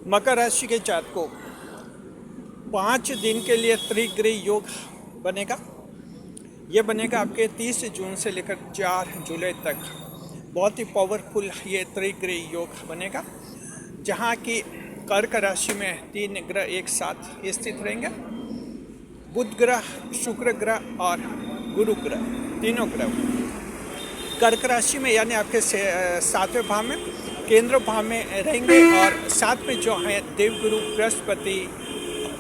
मकर राशि के जातकों 5 दिन के लिए त्रिग्रह योग बनेगा। ये बनेगा आपके 30 जून से लेकर 4 जुलाई तक। बहुत ही पावरफुल ये त्रिग्रह योग बनेगा, जहाँ की कर्क राशि में 3 ग्रह एक साथ स्थित रहेंगे। बुध ग्रह, शुक्र ग्रह और गुरु ग्रह, तीनों ग्रह कर्क राशि में यानी आपके 7वें भाव में, केंद्र भाव में रहेंगे। और साथ में जो है देवगुरु बृहस्पति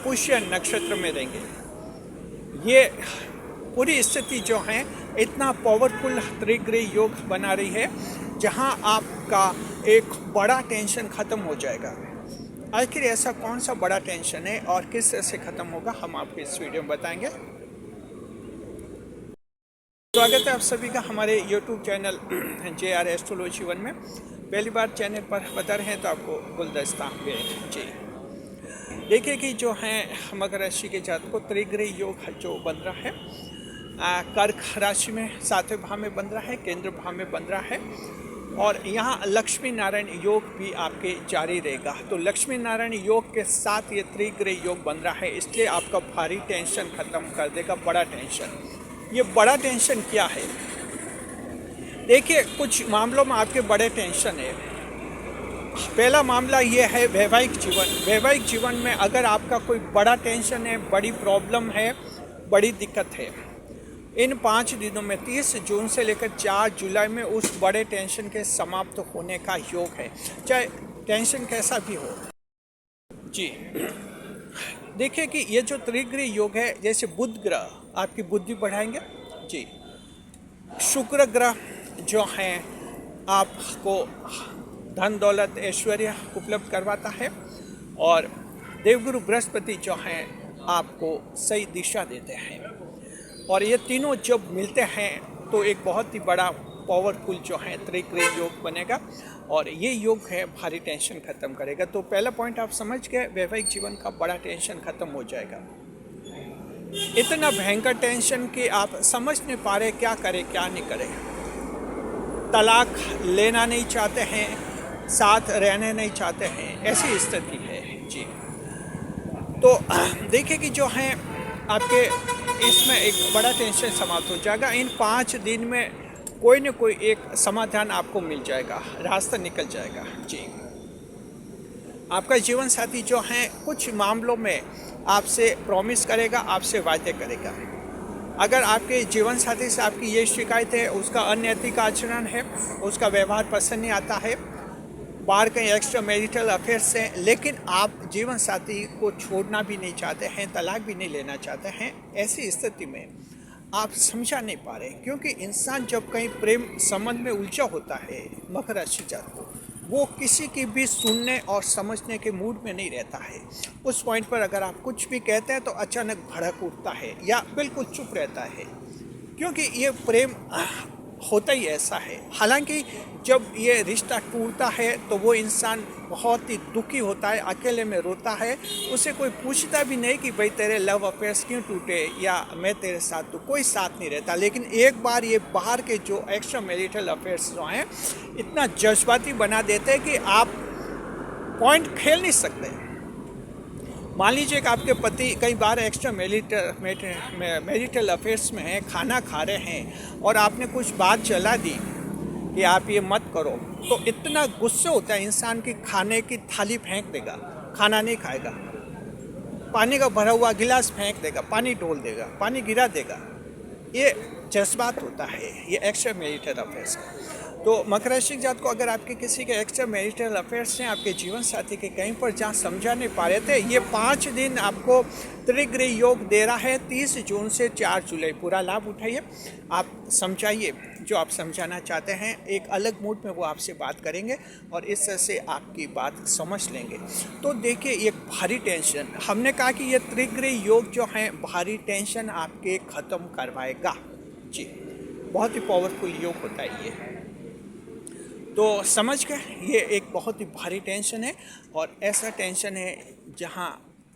पुष्य नक्षत्र में रहेंगे। ये पूरी स्थिति जो है इतना पावरफुल त्रिग्रह योग बना रही है, जहां आपका एक बड़ा टेंशन खत्म हो जाएगा। आखिर ऐसा कौन सा बड़ा टेंशन है और किस तरह से खत्म होगा, हम आपको इस वीडियो में बताएंगे। स्वागत है आप सभी का हमारे YouTube चैनल JR एस्ट्रोलॉजी 1 में। पहली बार चैनल पर बता रहे हैं तो आपको गुलदस्ता जी। देखिए कि जो है मकर राशि के जातकों त्रिग्रह योग जो बन रहा है, कर्क राशि में 7वें भाव में बन रहा है, केंद्र भाव में बन रहा है। और यहाँ लक्ष्मी नारायण योग भी आपके जारी रहेगा। तो लक्ष्मी नारायण योग के साथ ये त्रिग्रह योग बन रहा है, इसलिए आपका भारी टेंशन खत्म कर देगा। बड़ा टेंशन, ये बड़ा टेंशन क्या है? देखिए, कुछ मामलों में आपके बड़े टेंशन है। पहला मामला ये है वैवाहिक जीवन। वैवाहिक जीवन में अगर आपका कोई बड़ा टेंशन है, बड़ी प्रॉब्लम है, बड़ी दिक्कत है, इन 5 दिनों में 30 जून से लेकर 4 जुलाई में उस बड़े टेंशन के समाप्त होने का योग है, चाहे टेंशन कैसा भी हो जी। देखिए कि ये जो त्रिग्रह योग है, जैसे बुध ग्रह आपकी बुद्धि बढ़ाएंगे जी, शुक्र ग्रह जो हैं आपको धन दौलत ऐश्वर्य उपलब्ध करवाता है, और देवगुरु बृहस्पति जो हैं आपको सही दिशा देते हैं। और ये तीनों जब मिलते हैं तो एक बहुत ही बड़ा पावरफुल जो है त्रिग्रह योग बनेगा, और ये योग है भारी टेंशन खत्म करेगा। तो पहला पॉइंट आप समझ गए, वैवाहिक जीवन का बड़ा टेंशन खत्म हो जाएगा। इतना भयंकर टेंशन कि आप समझ नहीं पा रहे क्या करें क्या नहीं करें। तलाक लेना नहीं चाहते हैं, साथ रहने नहीं चाहते हैं, ऐसी स्थिति है जी। तो देखिए कि जो है आपके इसमें एक बड़ा टेंशन समाप्त हो जाएगा। इन 5 दिन में कोई न कोई एक समाधान आपको मिल जाएगा, रास्ता निकल जाएगा जी। आपका जीवन साथी जो है कुछ मामलों में आपसे प्रॉमिस करेगा, आपसे वायदे करेगा। अगर आपके जीवन साथी से आपकी ये शिकायत है, उसका अनैतिक आचरण है, उसका व्यवहार पसंद नहीं आता है, बाहर कहीं एक्स्ट्रा मैरिटल अफेयर्स हैं, लेकिन आप जीवन साथी को छोड़ना भी नहीं चाहते हैं, तलाक भी नहीं लेना चाहते हैं, ऐसी स्थिति में आप समझा नहीं पा रहे। क्योंकि इंसान जब कहीं प्रेम संबंध में उलझा होता है, मकर राशि जातकों, वो किसी की भी सुनने और समझने के मूड में नहीं रहता है। उस पॉइंट पर अगर आप कुछ भी कहते हैं तो अचानक भड़क उठता है या बिल्कुल चुप रहता है, क्योंकि ये प्रेम होता ही ऐसा है। हालांकि जब ये रिश्ता टूटता है तो वो इंसान बहुत ही दुखी होता है, अकेले में रोता है। उसे कोई पूछता भी नहीं कि भाई तेरे लव अफेयर्स क्यों टूटे या मैं तेरे साथ, तो कोई साथ नहीं रहता। लेकिन एक बार ये बाहर के जो एक्स्ट्रा मैरिटल अफेयर्स जो हैं इतना जज्बाती बना देते हैं कि आप पॉइंट खेल नहीं सकते। मान लीजिए कि आपके पति कई बार एक्स्ट्रा मैरिटल अफेयर्स में हैं, खाना खा रहे हैं और आपने कुछ बात चला दी कि आप ये मत करो, तो इतना गुस्से होता है इंसान की खाने की थाली फेंक देगा, खाना नहीं खाएगा, पानी का भरा हुआ गिलास फेंक देगा, पानी डोल देगा, पानी गिरा देगा। ये जज्बात होता है, ये एक्स्ट्रा मैरिटल अफेयर्स है। तो मकर राशि जात को अगर आपके किसी के एक्स्ट्रा मैरिटल अफेयर्स हैं, आपके जीवन साथी के कहीं पर जहाँ समझा नहीं पा रहे थे, ये 5 दिन आपको त्रिग्रह योग दे रहा है। 30 जून से 4 जुलाई पूरा लाभ उठाइए, आप समझाइए जो आप समझाना चाहते हैं। एक अलग मूड में वो आपसे बात करेंगे और इस तरह से आपकी बात समझ लेंगे। तो देखिए, ये भारी टेंशन, हमने कहा कि ये त्रिग्रह योग जो है भारी टेंशन आपके ख़त्म करवाएगा जी। बहुत ही पावरफुल योग होता है ये। तो समझ गए, ये एक बहुत ही भारी टेंशन है, और ऐसा टेंशन है जहाँ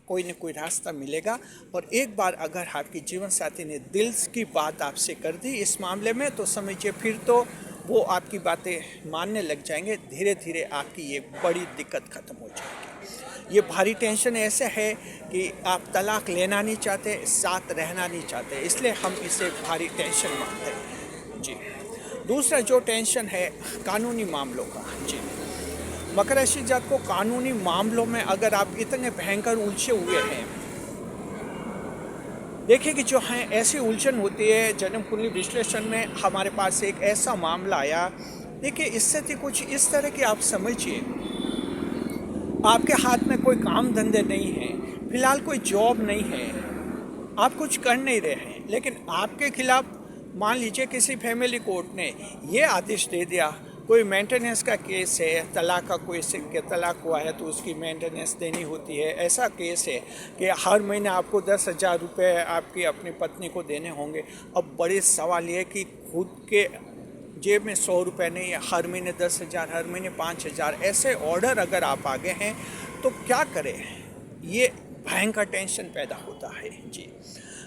कोई न कोई रास्ता मिलेगा। और एक बार अगर आपकी जीवन साथी ने दिल की बात आपसे कर दी इस मामले में, तो समझिए फिर तो वो आपकी बातें मानने लग जाएंगे, धीरे धीरे आपकी ये बड़ी दिक्कत ख़त्म हो जाएगी। ये भारी टेंशन ऐसे है कि आप तलाक लेना नहीं चाहते, साथ रहना नहीं चाहते, इसलिए हम इसे भारी टेंशन मानते हैं जी। दूसरा जो टेंशन है कानूनी मामलों का जी। मकर राशि जात को कानूनी मामलों में अगर आप इतने भयंकर उलझे हुए हैं, देखिए कि जो है ऐसी उलझन होती है जन्म कुंडली विश्लेषण में। हमारे पास एक ऐसा मामला आया, देखिए इससे थी कुछ इस तरह की, आप समझिए आपके हाथ में कोई काम धंधे नहीं है, फिलहाल कोई जॉब नहीं है, आप कुछ कर नहीं रहे हैं, लेकिन आपके खिलाफ मान लीजिए किसी फैमिली कोर्ट ने ये आदेश दे दिया, कोई मेंटेनेंस का केस है, तलाक का कोई से तलाक हुआ है तो उसकी मेंटेनेंस देनी होती है, ऐसा केस है कि हर महीने आपको 10,000 रुपये आपकी अपनी पत्नी को देने होंगे। अब बड़े सवाल ये कि खुद के जेब में 100 रुपये नहीं है, हर महीने 10,000, हर महीने 5,000, ऐसे ऑर्डर अगर आप आगे हैं तो क्या करें, ये भयंकर टेंशन पैदा होता है जी।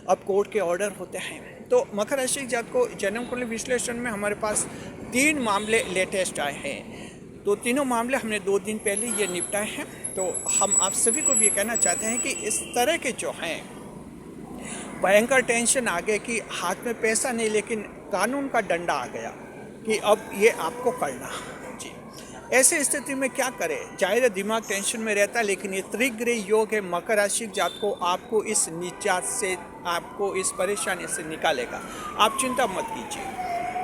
अब कोर्ट के ऑर्डर होते हैं तो मकर राशि जात को जन्म कुंडली विश्लेषण में हमारे पास 3 मामले लेटेस्ट आए हैं। तो तीनों मामले हमने 2 दिन पहले ये निपटाए हैं। तो हम आप सभी को भी ये कहना चाहते हैं कि इस तरह के जो हैं भयंकर टेंशन आ गए कि हाथ में पैसा नहीं लेकिन कानून का डंडा आ गया कि अब ये आपको करना जी। ऐसे स्थिति में क्या करें, जाहिर है दिमाग टेंशन में रहता है, लेकिन ये त्रिग्रह योग है मकर राशि जात को आपको इस निजात से, आपको इस परेशानी से निकालेगा। आप चिंता मत कीजिए,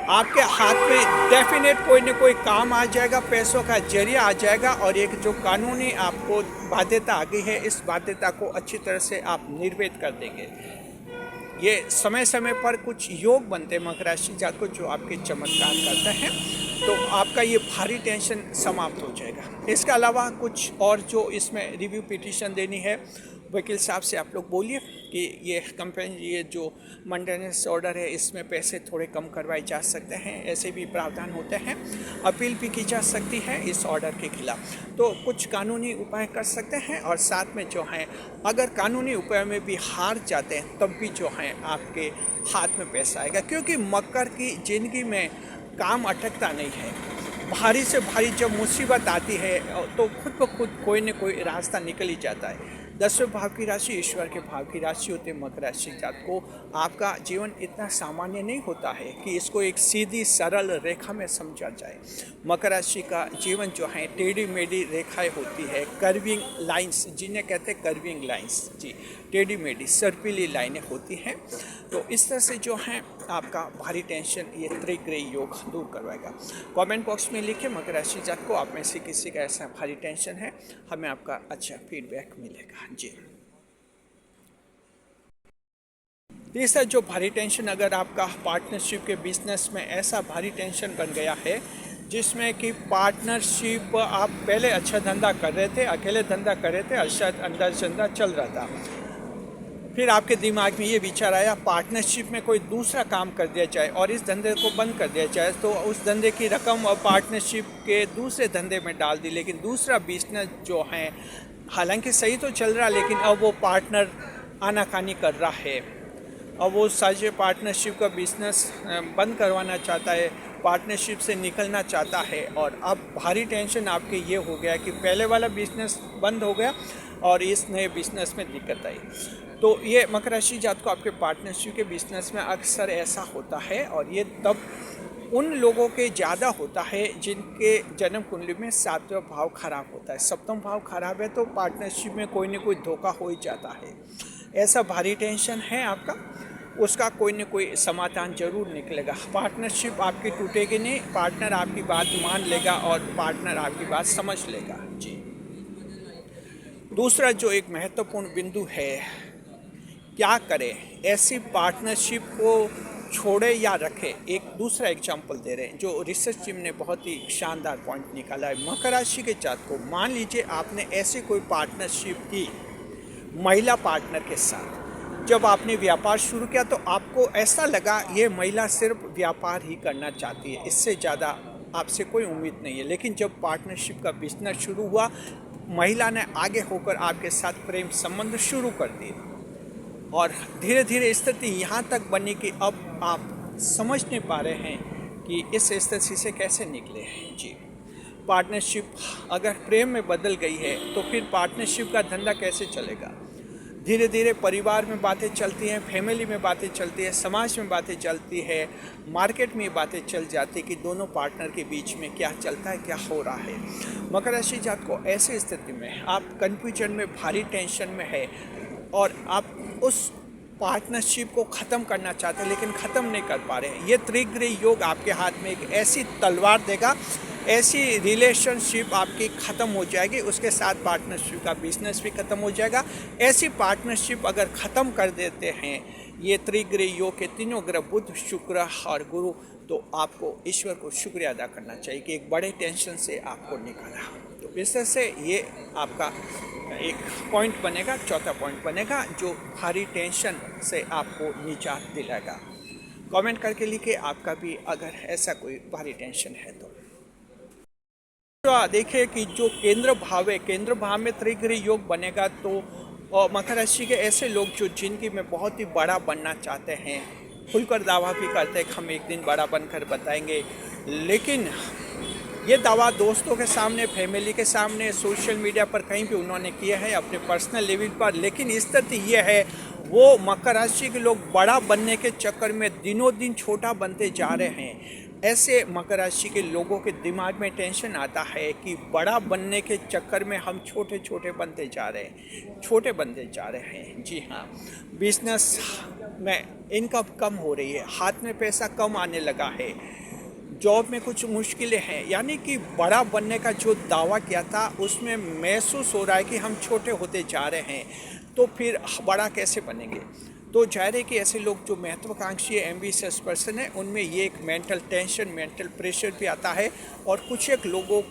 आपके हाथ में डेफिनेट कोई न कोई काम आ जाएगा, पैसों का जरिया आ जाएगा, और एक जो कानूनी आपको बाध्यता आ गई है इस बाध्यता को अच्छी तरह से आप निर्वेद कर देंगे। ये समय समय पर कुछ योग बनते हैं मकर राशि जात को जो आपके चमत्कार करते हैं, तो आपका ये भारी टेंशन समाप्त हो जाएगा। इसके अलावा कुछ और जो इसमें रिव्यू पिटीशन देनी है, वकील साहब से आप लोग बोलिए कि ये कंपनी, ये जो मेंटेनेंस ऑर्डर है इसमें पैसे थोड़े कम करवाए जा सकते हैं, ऐसे भी प्रावधान होते हैं। अपील भी की जा सकती है इस ऑर्डर के खिलाफ, तो कुछ कानूनी उपाय कर सकते हैं। और साथ में जो है अगर कानूनी उपाय में भी हार जाते हैं तब भी जो है आपके हाथ में पैसा आएगा, क्योंकि मकर की ज़िंदगी में काम अटकता नहीं है। भारी से भारी जब मुसीबत आती है तो खुद ब खुद कोई न कोई रास्ता निकल ही जाता है। 10वें भाव की राशि ईश्वर के भाव की राशि होते मकर राशि जात को आपका जीवन इतना सामान्य नहीं होता है कि इसको एक सीधी सरल रेखा में समझा जाए। मकर राशि का जीवन जो है टेढ़ी मेढ़ी रेखाएं होती है, कर्विंग लाइंस जिन्हें कहते हैं कर्विंग लाइंस जी, टेढ़ी मेढ़ी सर्पिली लाइनें होती हैं। तो इस तरह से जो है आपका भारी टेंशन ये त्रिग्रह योग दूर करवाएगा। कमेंट बॉक्स में लिखे मकर राशि जात को आप में से किसी का ऐसा भारी टेंशन है, हमें आपका अच्छा फीडबैक मिलेगा जी। तीसरा जो भारी टेंशन, अगर आपका पार्टनरशिप के बिजनेस में ऐसा भारी टेंशन बन गया है जिसमें कि पार्टनरशिप, आप पहले अच्छा धंधा कर रहे थे, अकेले धंधा कर रहे थे, अच्छा धंधा चल रहा था, फिर आपके दिमाग में ये विचार आया पार्टनरशिप में कोई दूसरा काम कर दिया जाए और इस धंधे को बंद कर दिया जाए, तो उस धंधे की रकम और पार्टनरशिप के दूसरे धंधे में डाल दी। लेकिन दूसरा बिजनेस जो है हालांकि सही तो चल रहा, लेकिन अब वो पार्टनर आनाकानी कर रहा है, अब वो साझे पार्टनरशिप का बिजनेस बंद करवाना चाहता है, पार्टनरशिप से निकलना चाहता है। और अब भारी टेंशन आपके ये हो गया कि पहले वाला बिजनेस बंद हो गया और इस नए बिजनेस में दिक्कत आई। तो ये मकर राशि जात को आपके पार्टनरशिप के बिजनेस में अक्सर ऐसा होता है, और ये तब उन लोगों के ज़्यादा होता है जिनके जन्म कुंडली में 7वां भाव खराब होता है। 7वां भाव खराब है तो पार्टनरशिप में कोई न कोई धोखा हो ही जाता है। ऐसा भारी टेंशन है आपका, उसका कोई न कोई समाधान जरूर निकलेगा। पार्टनरशिप आपकी टूटेगी नहीं, पार्टनर आपकी बात मान लेगा और पार्टनर आपकी बात समझ लेगा जी। दूसरा जो एक महत्वपूर्ण बिंदु है, क्या करें, ऐसी पार्टनरशिप को छोड़े या रखे। एक दूसरा एग्जाम्पल दे रहे हैं जो रिसर्च टीम ने बहुत ही शानदार पॉइंट निकाला है। मकर राशि के जात को मान लीजिए आपने ऐसी कोई पार्टनरशिप की महिला पार्टनर के साथ, जब आपने व्यापार शुरू किया तो आपको ऐसा लगा ये महिला सिर्फ व्यापार ही करना चाहती है, इससे ज़्यादा आपसे कोई उम्मीद नहीं है। लेकिन जब पार्टनरशिप का बिजनेस शुरू हुआ, महिला ने आगे होकर आपके साथ प्रेम संबंध शुरू कर दिए और धीरे धीरे स्थिति यहाँ तक बनी कि अब आप समझ नहीं पा रहे हैं कि इस स्थिति से कैसे निकले। जी, पार्टनरशिप अगर प्रेम में बदल गई है तो फिर पार्टनरशिप का धंधा कैसे चलेगा। धीरे धीरे परिवार में बातें चलती हैं, फैमिली में बातें चलती है, समाज में बातें चलती है, मार्केट में बातें चल जाती कि दोनों पार्टनर के बीच में क्या चलता है, क्या हो रहा है। मकर राशि जात को ऐसी स्थिति में आप कन्फ्यूजन में, भारी टेंशन में है और आप उस पार्टनरशिप को ख़त्म करना चाहते हैं लेकिन ख़त्म नहीं कर पा रहे हैं। ये त्रिग्रही योग आपके हाथ में एक ऐसी तलवार देगा, ऐसी रिलेशनशिप आपकी ख़त्म हो जाएगी, उसके साथ पार्टनरशिप का बिजनेस भी ख़त्म हो जाएगा। ऐसी पार्टनरशिप अगर ख़त्म कर देते हैं ये त्रिग्रही योग के तीनों ग्रह बुध, शुक्र और गुरु, तो आपको ईश्वर को शुक्रिया अदा करना चाहिए कि एक बड़े टेंशन से आपको निकाला। तो इस तरह से ये आपका एक पॉइंट बनेगा, चौथा पॉइंट बनेगा जो भारी टेंशन से आपको निजात दिलाएगा। कमेंट करके लिखिए आपका भी अगर ऐसा कोई भारी टेंशन है तो। देखिए कि जो केंद्र भाव है, केंद्र भाव में त्रिग्रही योग बनेगा तो मकर राशि के ऐसे लोग जो जिंदगी में बहुत ही बड़ा बनना चाहते हैं, खुलकर दावा भी करते हैं कि हम एक दिन बड़ा बनकर बताएंगे, लेकिन ये दावा दोस्तों के सामने, फैमिली के सामने, सोशल मीडिया पर कहीं भी उन्होंने किया है अपने पर्सनल लेवल पर। लेकिन स्थिति ये है वो मकर राशि के लोग बड़ा बनने के चक्कर में दिनों दिन छोटा बनते जा रहे हैं। ऐसे मकर राशि के लोगों के दिमाग में टेंशन आता है कि बड़ा बनने के चक्कर में हम छोटे छोटे बनते जा रहे हैं, छोटे बनते जा रहे हैं। जी हाँ, बिजनेस में इनकम कम हो रही है, हाथ में पैसा कम आने लगा है, जॉब में कुछ मुश्किलें हैं, यानी कि बड़ा बनने का जो दावा किया था उसमें महसूस हो रहा है कि हम छोटे होते जा रहे हैं, तो फिर बड़ा कैसे बनेंगे। तो जाहिर है कि ऐसे लोग जो महत्वाकांक्षी एम्बिशियस पर्सन है उनमें ये एक मेंटल टेंशन, मेंटल प्रेशर भी आता है और कुछ एक लोगों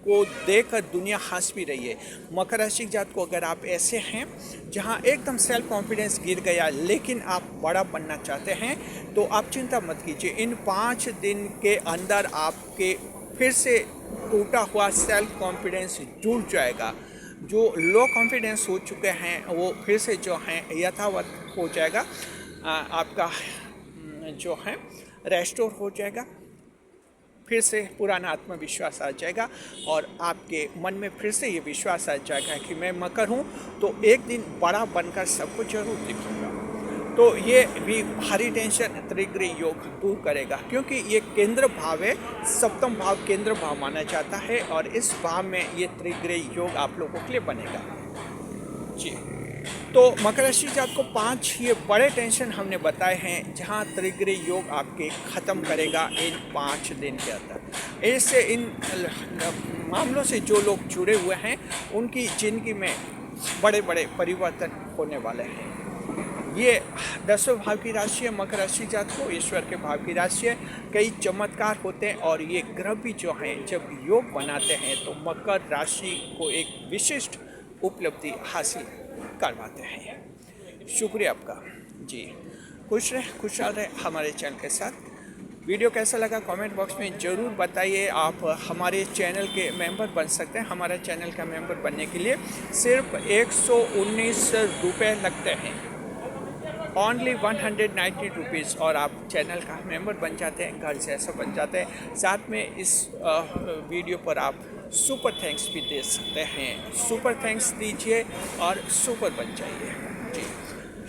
को देखकर दुनिया हंस भी रही है। मकर राशि जात को अगर आप ऐसे हैं जहां एकदम सेल्फ कॉन्फिडेंस गिर गया लेकिन आप बड़ा बनना चाहते हैं तो आप चिंता मत कीजिए, इन 5 दिन के अंदर आपके फिर से टूटा हुआ सेल्फ कॉन्फिडेंस जुड़ जाएगा। जो लो कॉन्फिडेंस हो चुके हैं वो फिर से जो हैं यथावत हो जाएगा, आपका जो है रेस्टोर हो जाएगा, फिर से पुराना आत्मविश्वास आ जाएगा और आपके मन में फिर से ये विश्वास आ जाएगा कि मैं मकर हूँ तो एक दिन बड़ा बनकर सबको जरूर दिखूंगा। तो ये भी भारी टेंशन त्रिग्रही योग दूर करेगा, क्योंकि ये केंद्र भाव है, सप्तम भाव केंद्र भाव माना जाता है और इस भाव में ये त्रिग्रही योग आप लोगों के लिए बनेगा। जी, तो मकर राशि जात को 5 ये बड़े टेंशन हमने बताए हैं जहां त्रिग्रही योग आपके ख़त्म करेगा इन 5 दिन के अंदर। ऐसे इन मामलों से जो लोग जुड़े हुए हैं उनकी ज़िंदगी में बड़े बड़े परिवर्तन होने वाले हैं। ये 10वें भाव की राशि है मकर राशि जात को, ईश्वर के भाव की राशि है, कई चमत्कार होते हैं और ये ग्रह भी जो हैं जब योग बनाते हैं तो मकर राशि को एक विशिष्ट उपलब्धि हासिल करवाते हैं। शुक्रिया आपका। जी, खुश रहे, खुशहाल रहे हमारे चैनल के साथ। वीडियो कैसा लगा कमेंट बॉक्स में ज़रूर बताइए। आप हमारे चैनल के मेंबर बन सकते हैं। हमारे चैनल का मेंबर बनने के लिए सिर्फ 119 रुपये लगते हैं, ओनली 190 रुपीज़, और आप चैनल का मेंबर बन जाते हैं, घर जैसा बन जाते हैं। साथ में इस वीडियो पर आप सुपर थैंक्स भी दे सकते हैं। सुपर थैंक्स दीजिए और सुपर बन जाइए। जी,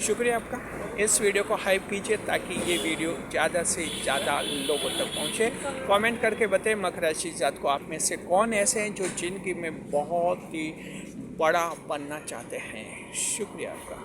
शुक्रिया आपका। इस वीडियो को हाइप कीजिए ताकि ये वीडियो ज़्यादा से ज़्यादा लोगों तक पहुँचे। कमेंट करके बताएं मकर राशि जात को आप में से कौन ऐसे हैं जो ज़िंदगी में बहुत ही बड़ा बनना चाहते हैं। शुक्रिया आपका।